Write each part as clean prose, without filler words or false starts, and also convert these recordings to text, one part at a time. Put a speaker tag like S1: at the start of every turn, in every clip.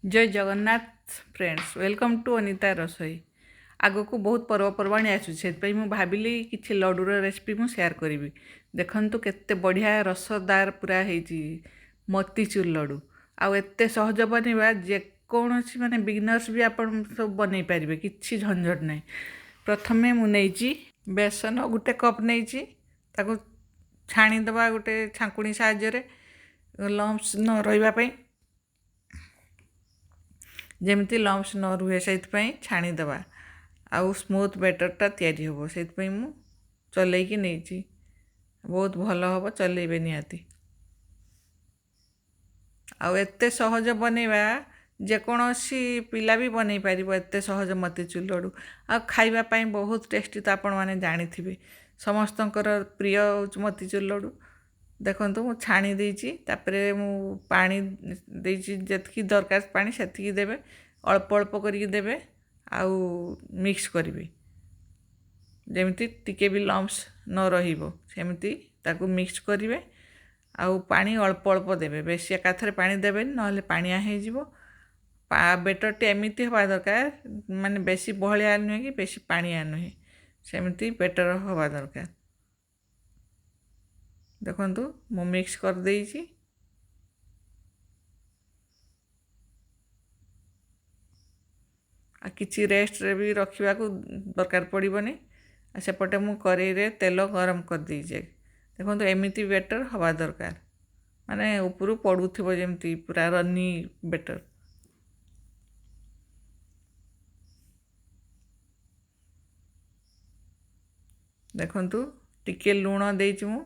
S1: जय Jagannath friends welcome to Anita Rasoi. आग को बहुत पर्वपर्वाणी आसुई मुझे भाविली कि लड्डूर रेसिपी मुझे सेयार करी। देखु केते बढ़िया रसदार पूरा होती मोतीचूर लड्डू आउ एते सहज बनवा जेकोसी माने बिगिनर्स भी आप सब बन पारे कि झंझट ना। प्रथमे मुझे बेसन गोटे कप नहीं छाणीदे गोटे छाकुणी साहाय्य लम्स न रही जमी लम्स न रुहे से छाणीदे आउ स्मूथ बेटरटा तैयारी हम से चलैकी नहीं बहुत भल हम चलेबे निहाती आउ एते सहज बनैबा जेकोसी पिला भी बन पार एत सहज मोतीचूर लड्डू आ खाइबापी बहुत टेस्टी तो आपण मैंने जानी समस्त प्रिय मोतीचूर लड्डू। देखु मु छाणी देछि तापरे मु पानी देछि जतकी दरकार पानी सेतिकी देबे अल्प अल्प करिक देबे आउ मिक्स करिवे जेमिति टिके भी लम्स न रहिबो सेमिति ताकू मिक्स करिवे आउ पानी अल्प अल्प देबे बेसी एकाथरे पानी देबे नहले पानिया हो जिवो। बेटरटी एमिति हवा दरकार माने बेसी बहलिया नुहे कि बेसी पानिया नुहे सेमिति बेटर हवा दरकार। देखु मु मिक्स कर देछि आ किछि रेस्ट रे भी रखा दरकार पड़ोनी। सेपटे मु कड़ाई रे तेल गरम कर दीजे। देखो एमिति बेटर हवा दरकार माने ऊपर पड़ुथिबो जेमती पूरा रनी बेटर। देखु टिके लुण देछि मु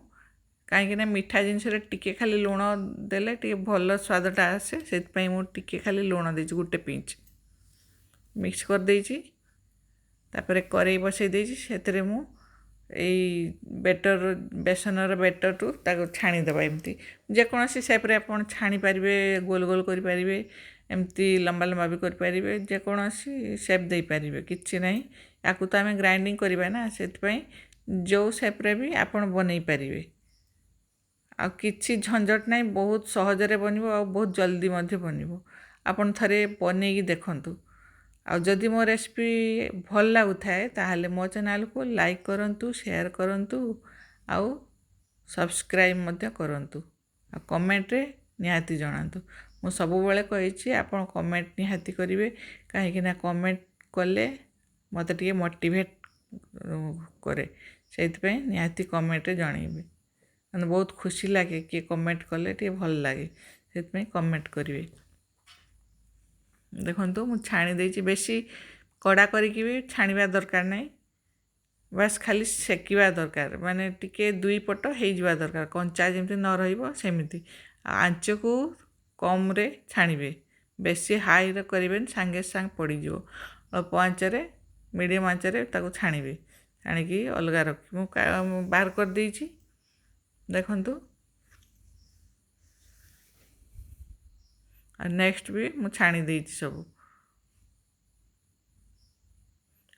S1: कहीं मीठा जिनस टिके खाली लुण देले टिके भल स्वादटा आसे से मु टिके खाली लुण देछि गोटे पिंच मिक्स कर देछि। तापर कड़ाई बसई देछि सेतरे मु एई बेटर बेसनर बेटर टू ताको छाणीदेवा एमती जेकोसी सेप्रे आप छाणी पारे गोल गोल करें एमती लंबा लंबा भी करें जेकोसी सेप दे पारे कि ना या तो आम ग्राइंडिंग करवा ना से जो सेप्रे भी आप बन पारे आ किछि झंझट ना बहुत सहजरे बनिबो आ बहुत जल्दी मध्य बनिबो। आपन थरे बनेगी देखंतु आ जदि मो रेसिपी भल लगुए ताहले मो चैनल को लाइक करंतु शेयर करंतु आउ सब्सक्राइब मध्य करंतु आ कमेंट रे निहाती जणांतु। मु सबु बेले कहिछि आपन कमेंट निहाती करिवे काहे ना कमेंट कले मते टिके मोटिवेट करे सेति निहाती कमेंट रे जणाइबे माने बहुत खुशी लागे कि कमेंट कले टिके भल लागे सेति कमेंट करिवे। देखु मु छाणी देछि बेसी कड़ा करिकी भी छाणीबा दरकार नहीं बस खाली सेकिबा दरकार माने टिके दुई पट हो जावा दरकार कंचा जमती न रहिबो सेमिति आंच को कम रे छाणीबे बेसी हाई रे करिबेन सांगे सांग पड़ी जिवो अल्प आंच रे मीडियम आंच रे ताको छाणीबे छाणीकी अलगा रखि मु बाहर कर देछि। देखंतु आ नेक्स्ट भी मु छाणी देछि सब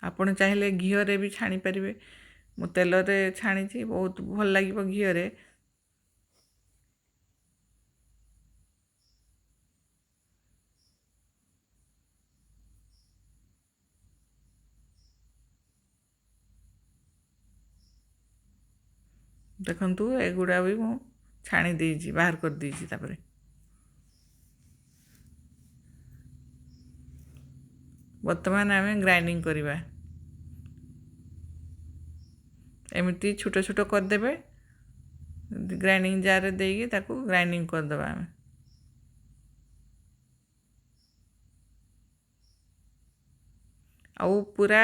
S1: आपण चाहिए घीरे भी छाणी पारे मु तेल रे छाणी बहुत भल लगे घीरे। देखंतु एगुड़ा भी मु छाणी देछि बाहर कर देछि तापरे वर्तमान आम ग्राइंडिंग करवा एमती छोट छोट करदे ग्राइंडिंग जार देकी ताकू ग्राइंडिंग करदे आम आउ पूरा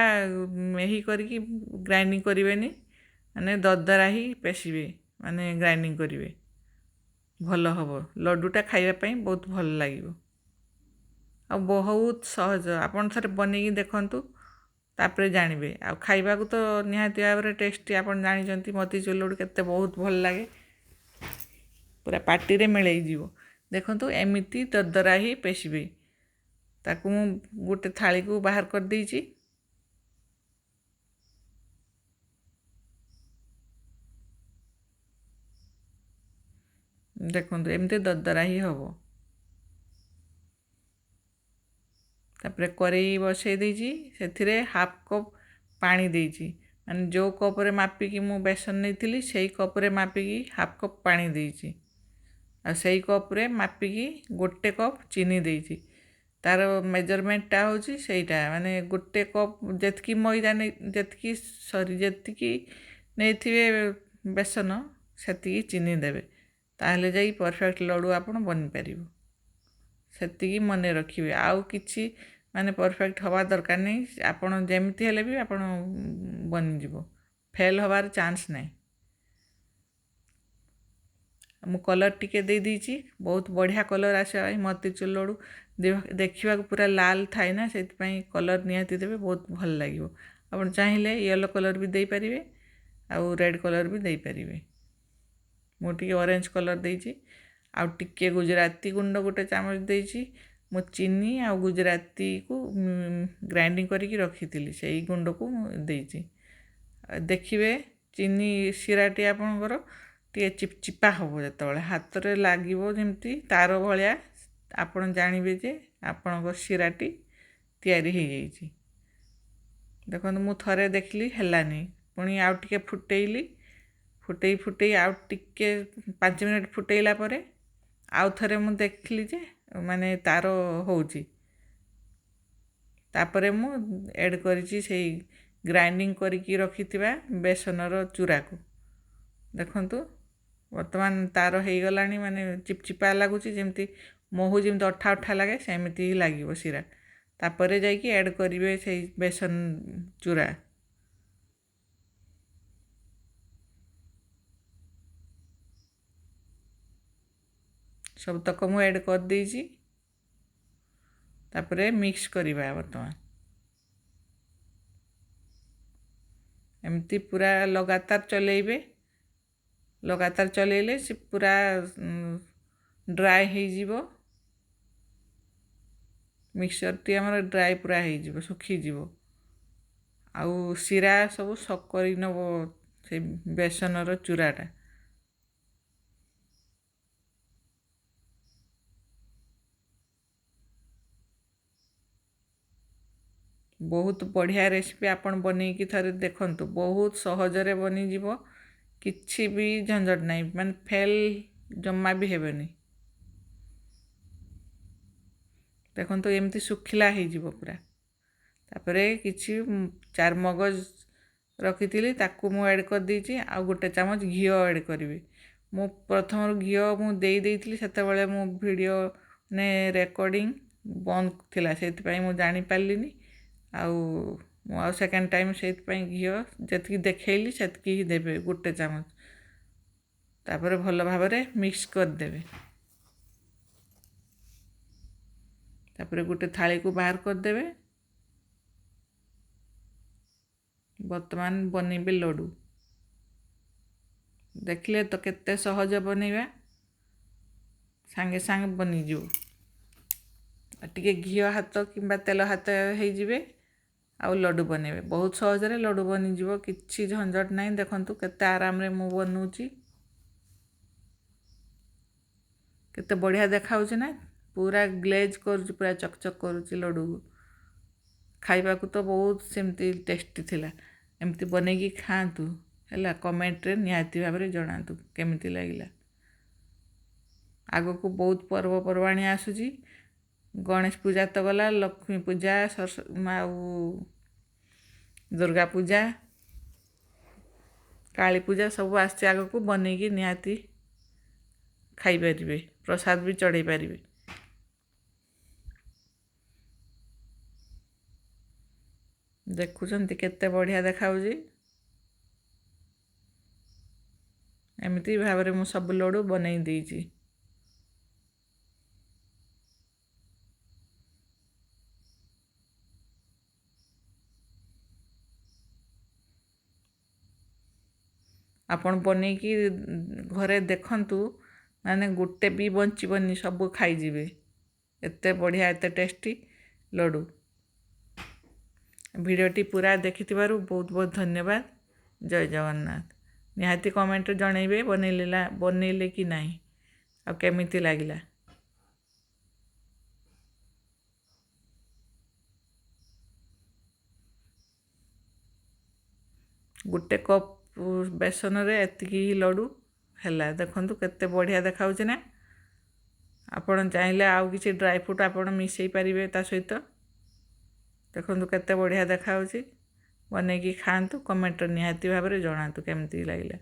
S1: यही करके ग्राइंडिंग करेनि माने दरदरा ही पेशिबे माने ग्राइंडिंग करेंगे भल हम लड्डूटा खाइबापी बहुत भल लगे आ बहुत सहज आपन थरे बनैकी देखंतु तापरे जानबे आ खाइबा को तो निहाती भाव टेस्टी आप जानते मोतीचूर लड्डू केते बहुत भल लगे पूरा पार्टी रे मिलई जीवो। देखंतु एमिति दरदरा ही पेशिबे ताकू गोटे थाली को बाहर कर देछि। देखंतु एमिति दरदरा ही हबो तापर करेई बसई देइछि सेथिरे हाफ कप पानी देइछि माने जो कप रे मापिकी मु बेसन नेइथिली सेई कप रे मापिकी हाफ कप पानी देइछि आ सेई कप रे मापिकी गोटे कप चीनी देइछि तार मेजरमेंटटा होछि सेइटा माने गोटे कप जेतकी मैदा नै जेतकी सॉरी जेतकी नेइथिबे बेसन सेतिकी चीनी देबे ताहले जाई परफेक्ट लड्डू आपण बनि पारिबो सेतिकी मने रखिबे आउ किछि माने परफेक्ट हवा दरकार नै आपण जेमति हेले भी आपण बनि जिवो फेल हवार चांस नै मु कलर टिके दे दीची बहुत बढ़िया कलर आसे मोतीचूर लड्डू देखा पूरा लाल थाए ना से कलर निहाती देवे बहुत भल लगे आप चाहिए येलो कलर भी दे पारे आउ रेड कलर भी दे पारे मुझे ऑरेंज कलर देची आउ टिके गुजराती गुंड गोटे चामच देची मु चीनी आउ गुजराती को ग्राइंडिंग करके रखी थी से गुंड को देची देखिए चीनी शिराटी आपणकर टे चिपचिपा हम जो हाथ में लगे जमी तार भाया आपण जानवे जे आपण शिराटी तैयारी हो जाइए देखो मु थरे देखली हेलानी पुणी आउ टिके फुटेली फुटई फुटई आउ टिके 5 मिनट फुटेला परे आउ थरे मु देखली जे माने तार होउची तापरे मु ऐड करिची सेई ग्राइंडिंग करके रखिथिबा बेसनर चूरा को देखंतु वर्तमान तार हो गलानी माने चिपचिपा लगुच जमती महू जमी अठा अठा लगे सेमती ही लगे शिरा तापर जाकि ऐड करेंगे से बेसन चूरा सब तक मु ऐड कर देइछि तापर मिक्स करवा वर्तमान एमती पूरा लगातार चलेले से पूरा ड्राई हो जीवो मिक्सचर टी हमर ड्राई पूरा हो जीवो सुखी जीवो आउ शिरा सब सकरी नबो से बेसनर चूराटा बहुत बढ़िया रेसिपी आपण बनेकी थरे देखंतु बहुत सहजरे बनी जीवो किछि भी झंझट नहीं माने फेल जम्मा भी हेबेनी देखंतु एमती सुखिला हो जीवो पूरा तापरे किछि 4 मगज रखी ताकू मु ऐड कर दीची आ गोटे चामच घी ऐड करी मु प्रथम घी मु दे देइथिली सेते बेले मु वीडियो ने रिकॉर्डिंग बंद थिला सेति पई मु जानि पालिनी आउ सेकेंड टाइम से घी जी देखली से ही देवे गोटे चामच तापर भल भाव मिक्स करदे तापर गोटे थाली को बाहर करदे वर्तमान बनइबे लड्डू देखले तो केते सहज बनइबा सांगे सांगे बनी जो टिके घी हाथ कि तेल हाथ हो जिवे आउ लड्डू बनेबे बहुत सहज रे लड्डू बनी जीवो किछि झंझट नहीं देखंतु केते आराम रे मु बनउची केते बढ़िया देखाउची ना पूरा ग्लेज कर पूरा चकचक करूची लड्डू खाइबा को तो बहुत सेमती टेस्टी थिला एमती बनेगी खातु हैला कमेंट रे निहाती भाव रे जणातु केमिति लागिला आगो को बहुत पर्वपर्वाणी आसुची गणेश पूजा तो गला लक्ष्मी पूजा दुर्गा पूजा काली पूजा सब आसचे आग को बनेगी निहाती खाई पारिबे प्रसाद भी चढ़ाई पारिबे देखुचंती केते बढ़िया देखाउजी एमती भाव रे मु सब लड्डू बनई देइची आपण बनेकी घरे देखंतु माने गोटे भी बंचीबनी सब खाई जिवे एते बढ़िया एते टेस्टी लड्डू वीडियोटी पूरा देखिथिबारु बहुत बहुत धन्यवाद जय जगन्नाथ निहाती कमेंट रे जणैबे बनैले कि नाही आ केमिति लागिला। गोटे कप बेसन रे एतिकी लड्डू है देखु केते बढ़िया देखाउछि ना। आपण चाहिले आउ किछि ड्राई फ्रूट आपण मिसई पारिबे ता सहित। देखु केते बढ़िया देखाउछि। बनेकी खातु कमेंट निहाती भाव में जनातु केमती लगे।